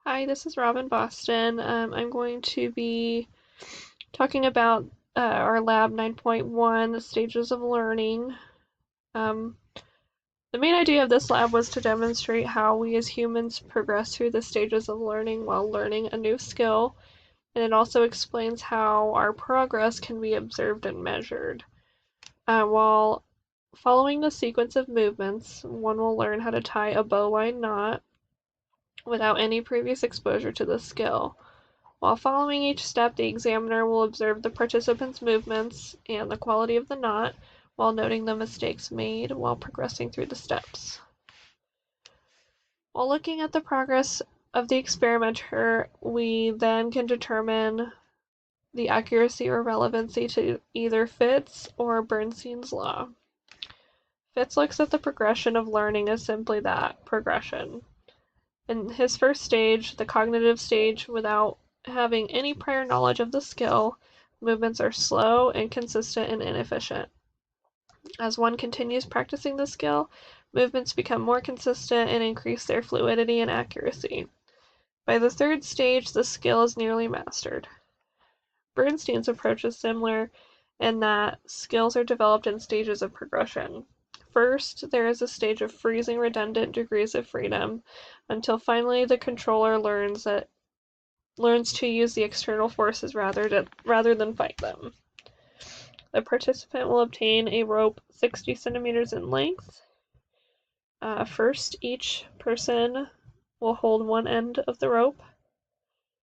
Hi, this is Robin Boston. I'm going to be talking about our Lab 9.1, the stages of learning. Um, the main idea of this lab was to demonstrate how we as humans progress through the stages of learning while learning a new skill, and it also explains how our progress can be observed and measured. While following the sequence of movements, one will learn how to tie a bowline knot without any previous exposure to the skill. While following each step, the examiner will observe the participant's movements and the quality of the knot while noting the mistakes made while progressing through the steps. While looking at the progress of the experimenter, we then can determine the accuracy or relevancy to either Fitts or Bernstein's law. Fitts looks at the progression of learning as simply that, progression. In his first stage, the cognitive stage, without having any prior knowledge of the skill, movements are slow, inconsistent, and inefficient. As one continues practicing the skill, movements become more consistent and increase their fluidity and accuracy. By the third stage, the skill is nearly mastered. Bernstein's approach is similar in that skills are developed in stages of progression. First, there is a stage of freezing redundant degrees of freedom, until finally the controller learns to use the external forces rather than fight them. The participant will obtain a rope 60 centimeters in length. First, each person will hold one end of the rope.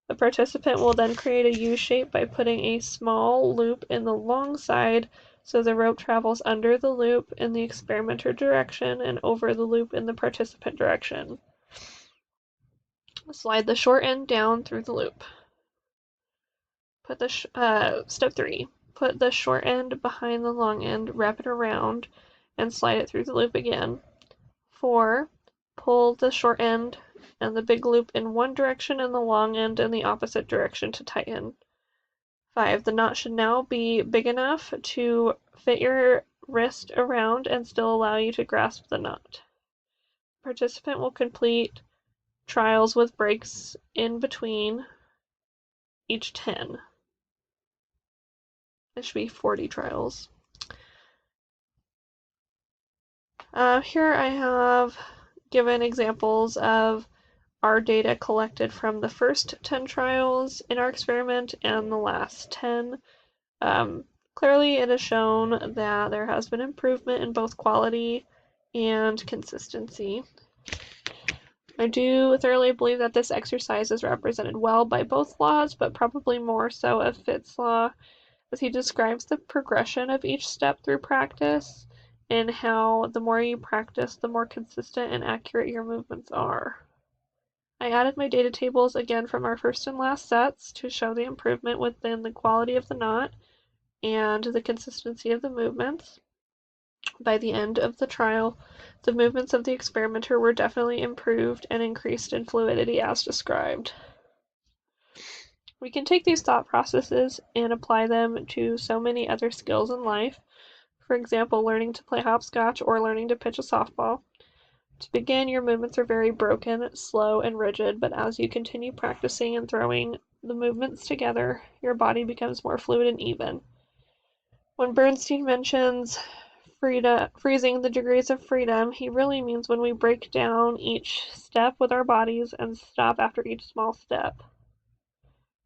The participant will then create a U shape by putting a small loop in the long side so the rope travels under the loop in the experimenter direction and over the loop in the participant direction. Slide the short end down through the loop. Step 3. Put the short end behind the long end, wrap it around, and slide it through the loop again. 4. Pull the short end and the big loop in one direction and the long end in the opposite direction to tighten. 5. The knot should now be big enough to fit your wrist around and still allow you to grasp the knot. Participant will complete trials with breaks in between each 10. It should be 40 trials. Here I have given examples of our data collected from the first 10 trials in our experiment and the last 10. Clearly it has shown that there has been improvement in both quality and consistency. I do thoroughly believe that this exercise is represented well by both laws, but probably more so of Fitts' law, as he describes the progression of each step through practice and how the more you practice, the more consistent and accurate your movements are. I added my data tables again from our first and last sets to show the improvement within the quality of the knot and the consistency of the movements. By the end of the trial, the movements of the experimenter were definitely improved and increased in fluidity as described. We can take these thought processes and apply them to so many other skills in life. For example, learning to play hopscotch or learning to pitch a softball. To begin, your movements are very broken, slow, and rigid, but as you continue practicing and throwing the movements together, your body becomes more fluid and even. When Bernstein mentions freezing the degrees of freedom, he really means when we break down each step with our bodies and stop after each small step.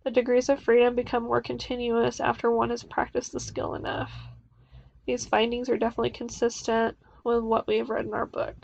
The degrees of freedom become more continuous after one has practiced the skill enough. These findings are definitely consistent with what we have read in our book.